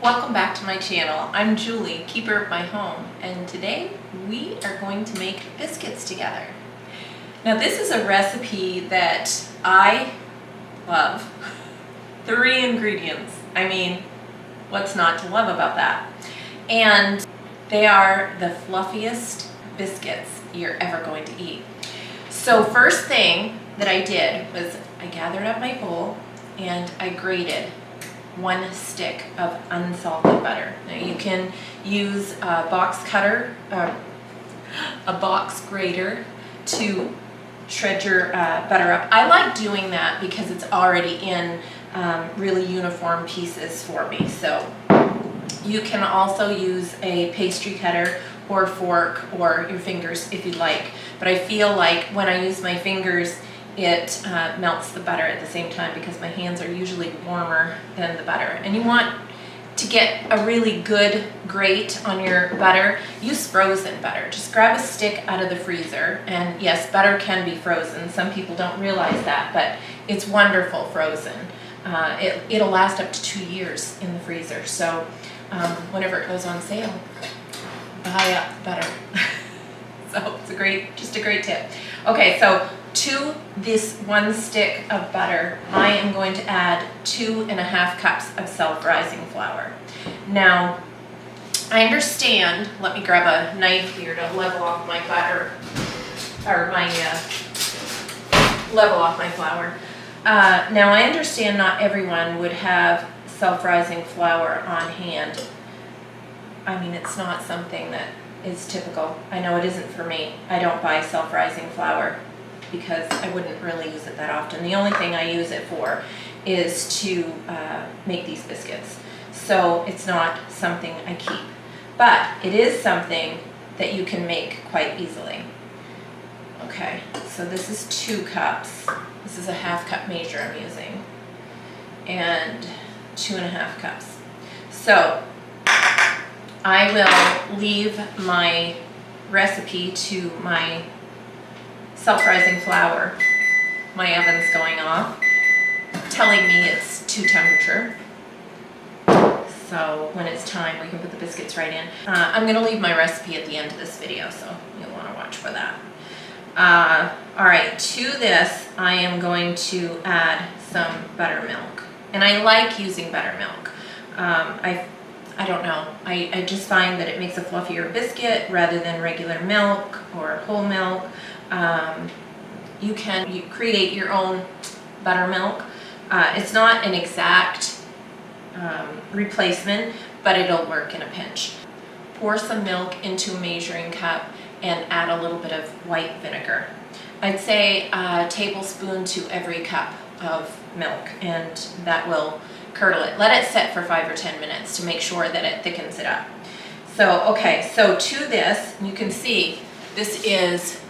Welcome back to my channel. I'm Julie, keeper of my home, and today we are going to make biscuits together. Now this is a recipe that I love. 3 ingredients. I mean, what's not to love about that? And they are the fluffiest biscuits you're ever going to eat. So first thing that I did was I gathered up my bowl and I grated 1 stick of unsalted butter. Now you can use a box cutter, a box grater to shred your butter up. I like doing that because it's already in really uniform pieces for me. So you can also use a pastry cutter or fork or your fingers if you'd like. But I feel like when I use my fingers, it melts the butter at the same time because my hands are usually warmer than the butter. And you want to get a really good grate on your butter, use frozen butter. Just grab a stick out of the freezer, and yes, butter can be frozen. Some people don't realize that, but it's wonderful frozen. It'll last up to 2 years in the freezer. So whenever it goes on sale, buy up butter. So it's just a great tip. Okay, so to this 1 stick of butter, I am going to add 2½ cups of self-rising flour. Now, I understand, let me grab a knife here to level off my butter, or level off my flour. Now, I understand not everyone would have self-rising flour on hand. I mean, it's not something that is typical. I know it isn't for me. I don't buy self-rising flour because I wouldn't really use it that often. The only thing I use it for is to make these biscuits. So it's not something I keep. But it is something that you can make quite easily. Okay, so this is 2 cups. This is a ½ cup measure I'm using. And 2½ cups. So I will leave my recipe to my self-rising flour. My oven's going off, telling me it's to temperature. So when it's time, we can put the biscuits right in. I'm going to leave my recipe at the end of this video, so you'll want to watch for that. All right, to this, I am going to add some buttermilk. And I like using buttermilk. I don't know, I just find that it makes a fluffier biscuit rather than regular milk or whole milk. You can create your own buttermilk. It's not an exact replacement, but it'll work in a pinch. Pour some milk into a measuring cup and add a little bit of white vinegar. I'd say a tablespoon to every cup of milk, and that will curdle it. Let it set for 5 or 10 minutes to make sure that it thickens it up. So, okay, so to this, you can see this is,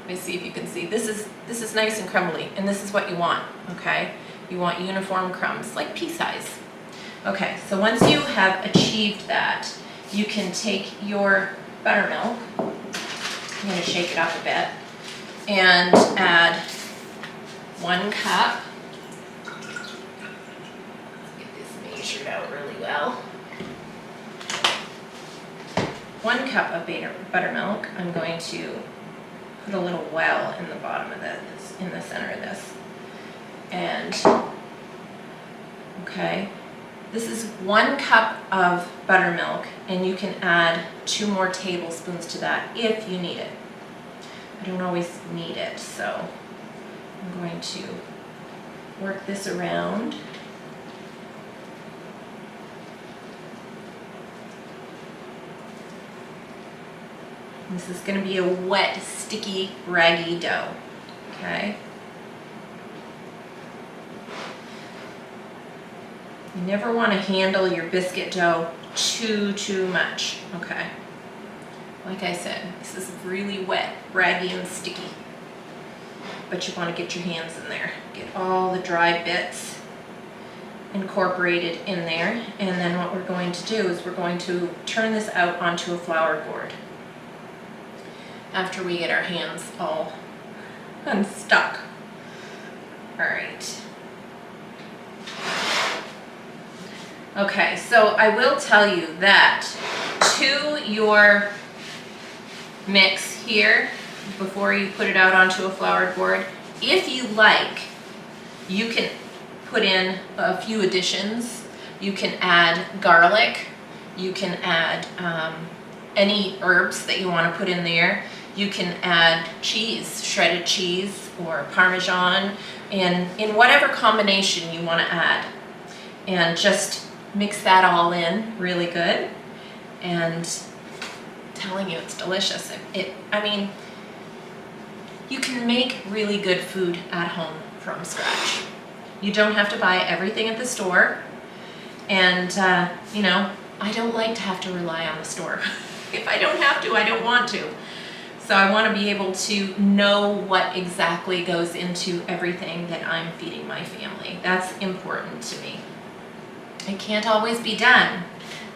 let me see if you can see, this is nice and crumbly, and this is what you want, okay? You want uniform crumbs, like pea size. Okay, so once you have achieved that, you can take your buttermilk, I'm going to shake it up a bit, and add 1 cup. Measured out really well. 1 cup of buttermilk. I'm going to put a little well in the bottom of this, in the center of this. And, okay, this is 1 cup of buttermilk, and you can add 2 more tablespoons to that if you need it. I don't always need it, so I'm going to work this around. This is going to be a wet, sticky, raggy dough, okay? You never want to handle your biscuit dough too much, okay? Like I said, this is really wet, raggy, and sticky. But you want to get your hands in there. Get all the dry bits incorporated in there. And then what we're going to do is we're going to turn this out onto a flour board after we get our hands all unstuck. All right. Okay, so I will tell you that to your mix here, before you put it out onto a floured board, if you like, you can put in a few additions. You can add garlic, you can add any herbs that you want to put in there. You can add cheese, shredded cheese or Parmesan, in whatever combination you want to add. And just mix that all in really good. And I'm telling you, it's delicious. I mean, you can make really good food at home from scratch. You don't have to buy everything at the store. And, you know, I don't like to have to rely on the store. If I don't have to, I don't want to. So I want to be able to know what exactly goes into everything that I'm feeding my family. That's important to me. It can't always be done,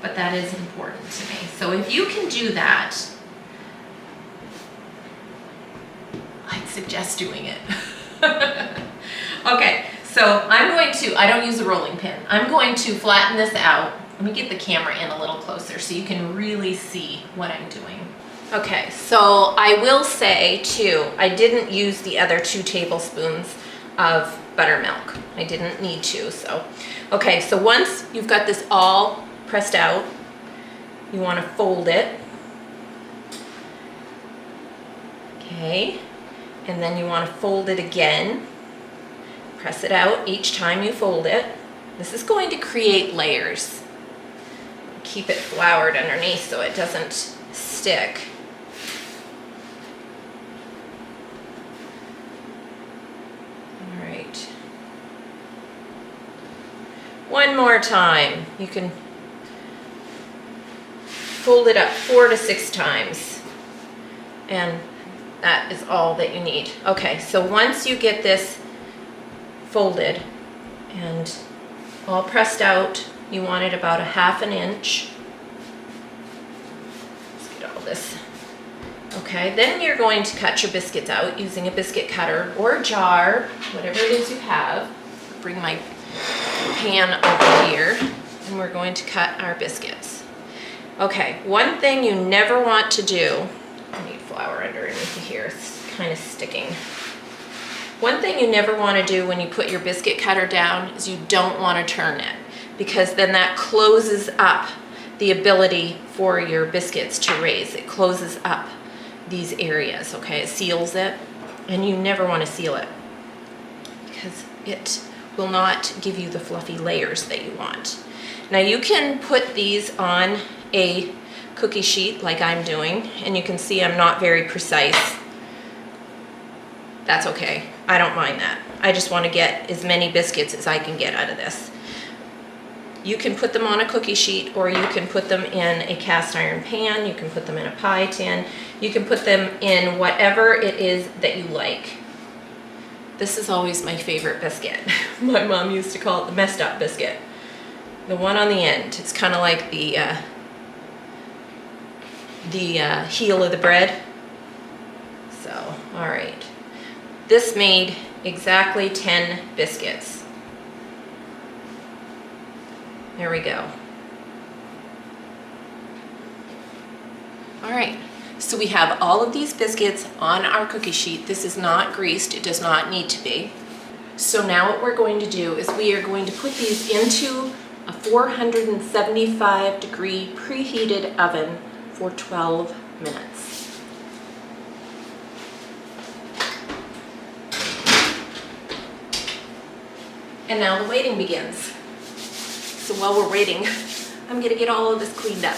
but that is important to me. So if you can do that, I'd suggest doing it. Okay, so I don't use a rolling pin. I'm going to flatten this out. Let me get the camera in a little closer so you can really see what I'm doing. Okay, so I will say too, I didn't use the other 2 tablespoons of buttermilk. I didn't need to, so. Okay, so once you've got this all pressed out, you want to fold it. Okay, and then you want to fold it again. Press it out each time you fold it. This is going to create layers. Keep it floured underneath so it doesn't stick. All right. One more time. You can fold it up 4 to 6 times. And that is all that you need. Okay, so once you get this folded and all pressed out, you want it about 1/2 inch. Let's get all this. Okay, then you're going to cut your biscuits out using a biscuit cutter or a jar, whatever it is you have. Bring my pan over here and we're going to cut our biscuits. Okay, one thing you never want to do, I need flour underneath here, it's kind of sticking. One thing you never want to do when you put your biscuit cutter down is you don't want to turn it, because then that closes up the ability for your biscuits to raise. It closes up these areas, okay? It seals it, and you never want to seal it because it will not give you the fluffy layers that you want. Now you can put these on a cookie sheet like I'm doing, and you can see I'm not very precise. That's okay. I don't mind that. I just want to get as many biscuits as I can get out of this. You can put them on a cookie sheet, or you can put them in a cast iron pan. You can put them in a pie tin. You can put them in whatever it is that you like. This is always my favorite biscuit. My mom used to call it the messed up biscuit. The one on the end. It's kind of like the heel of the bread. So, all right. This made exactly 10 biscuits. There we go. All right, so we have all of these biscuits on our cookie sheet. This is not greased, it does not need to be. So now what we're going to do is we are going to put these into a 475 degree preheated oven for 12 minutes. And now the waiting begins. So while we're waiting, I'm gonna get all of this cleaned up.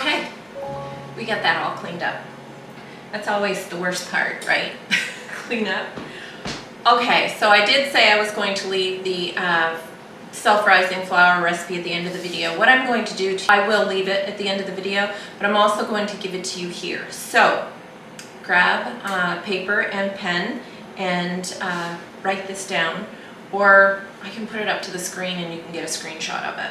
Okay, we got that all cleaned up. That's always the worst part, right? Clean up. Okay, so I did say I was going to leave the self-rising flour recipe at the end of the video. What I'm going to do, I will leave it at the end of the video, but I'm also going to give it to you here. So grab paper and pen and write this down, or I can put it up to the screen and you can get a screenshot of it.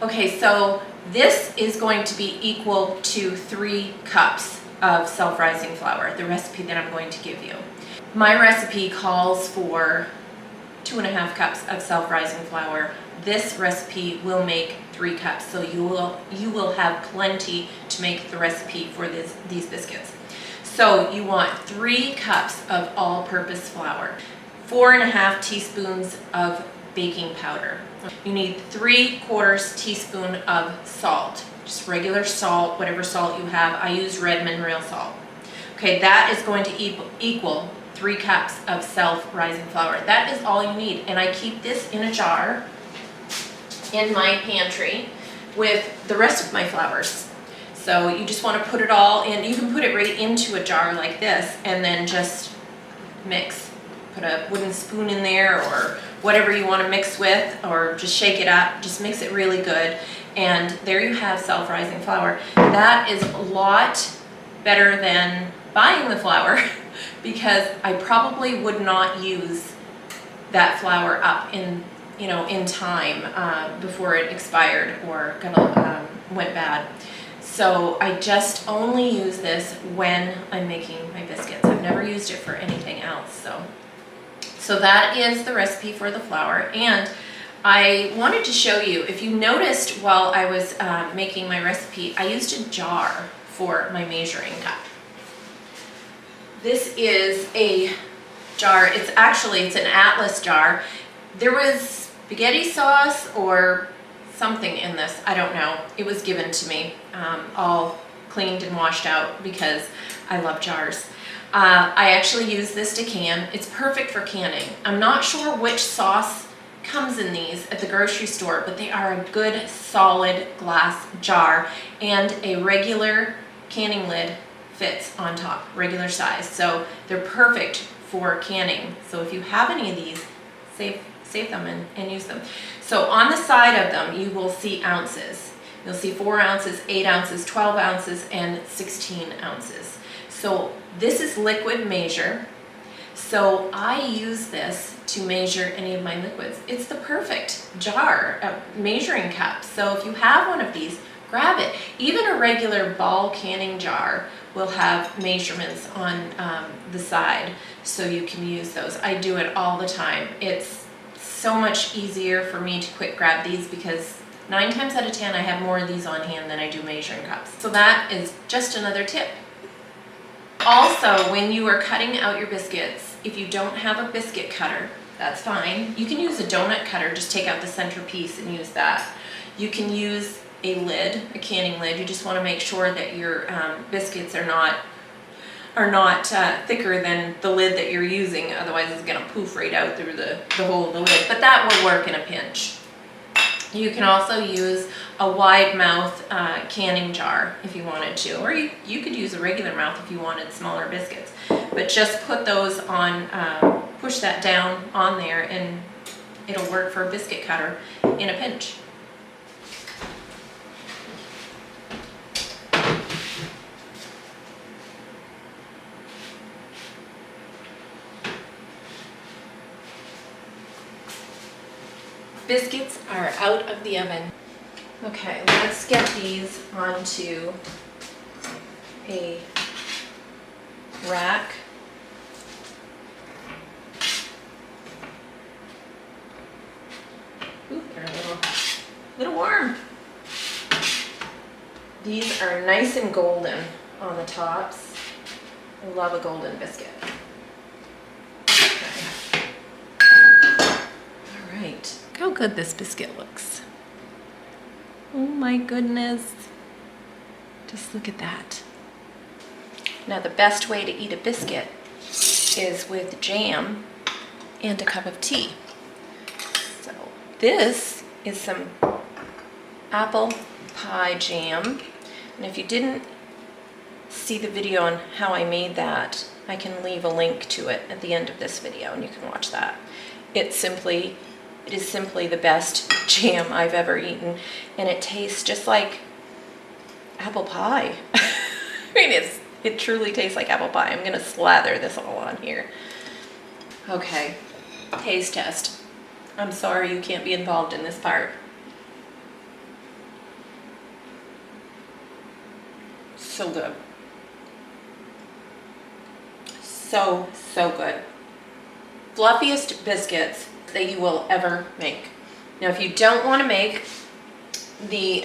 Okay, so this is going to be equal to 3 cups of self-rising flour, the recipe that I'm going to give you. My recipe calls for 2.5 cups of self-rising flour. This recipe will make 3 cups, so you will have plenty to make the recipe for these biscuits. So you want 3 cups of all-purpose flour, 4.5 teaspoons of baking powder. You need 3/4 teaspoon of salt, just regular salt, whatever salt you have. I use Redmond real salt. Okay, that is going to equal 3 cups of self-rising flour. That is all you need, and I keep this in a jar in my pantry with the rest of my flours. So you just want to put it all in. You can put it right into a jar like this and then just mix. Put a wooden spoon in there or whatever you want to mix with, or just shake it up. Just mix it really good, and there you have self-rising flour. That is a lot better than buying the flour because I probably would not use that flour up in time before it expired or went bad. So I just only use this when I'm making my biscuits. I've never used it for anything else. So that is the recipe for the flour, and I wanted to show you, if you noticed while I was making my recipe, I used a jar for my measuring cup. This is a jar, it's an Atlas jar. There was spaghetti sauce or something in this, I don't know. It was given to me, all cleaned and washed out because I love jars. I actually use this to can. It's perfect for canning. I'm not sure which sauce comes in these at the grocery store, but they are a good solid glass jar, and a regular canning lid fits on top, regular size. So they're perfect for canning. So if you have any of these, save them and use them. So on the side of them, you will see ounces. You'll see 4 ounces, 8 ounces, 12 ounces, and 16 ounces. So this is liquid measure. So I use this to measure any of my liquids. It's the perfect jar, measuring cup. So if you have one of these, grab it. Even a regular ball canning jar will have measurements on the side, so you can use those. I do it all the time. It's so much easier for me to quick grab these because 9 times out of 10 I have more of these on hand than I do measuring cups. So that is just another tip. Also, when you are cutting out your biscuits, if you don't have a biscuit cutter, that's fine. You can use a donut cutter, just take out the center piece and use that. You can use a lid, a canning lid. You just want to make sure that your biscuits are not thicker than the lid that you're using, otherwise it's going to poof right out through the hole of the lid, but that will work in a pinch. You can also use a wide mouth canning jar if you wanted to, or you could use a regular mouth if you wanted smaller biscuits, but just put those on, push that down on there and it'll work for a biscuit cutter in a pinch. Biscuits are out of the oven. Okay, let's get these onto a rack. Ooh, they're a little warm. These are nice and golden on the tops. I love a golden biscuit. Okay. All right. Look how good this biscuit looks. Oh my goodness. Just look at that. Now the best way to eat a biscuit is with jam and a cup of tea. So this is some apple pie jam. And if you didn't see the video on how I made that, I can leave a link to it at the end of this video and you can watch that. It is simply the best jam I've ever eaten, and it tastes just like apple pie. I mean, it truly tastes like apple pie. I'm gonna slather this all on here. Okay, taste test. I'm sorry you can't be involved in this part. So good. So good. Fluffiest biscuits that you will ever make. Now, if you don't want to make the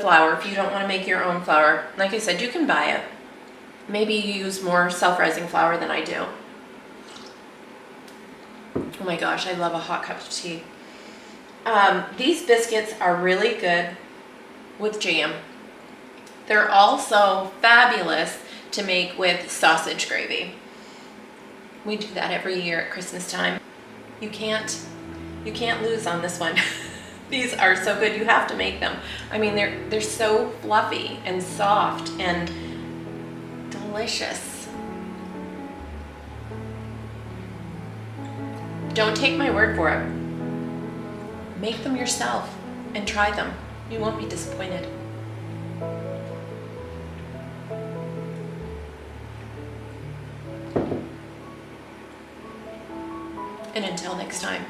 flour, if you don't want to make your own flour, like I said, you can buy it. Maybe you use more self-rising flour than I do. Oh my gosh, I love a hot cup of tea. These biscuits are really good with jam. They're also fabulous to make with sausage gravy. We do that every year at Christmas time. You can't lose on this one. These are so good, you have to make them. I mean, they're so fluffy and soft and delicious. Don't take my word for it. Make them yourself and try them. You won't be disappointed. And until next time.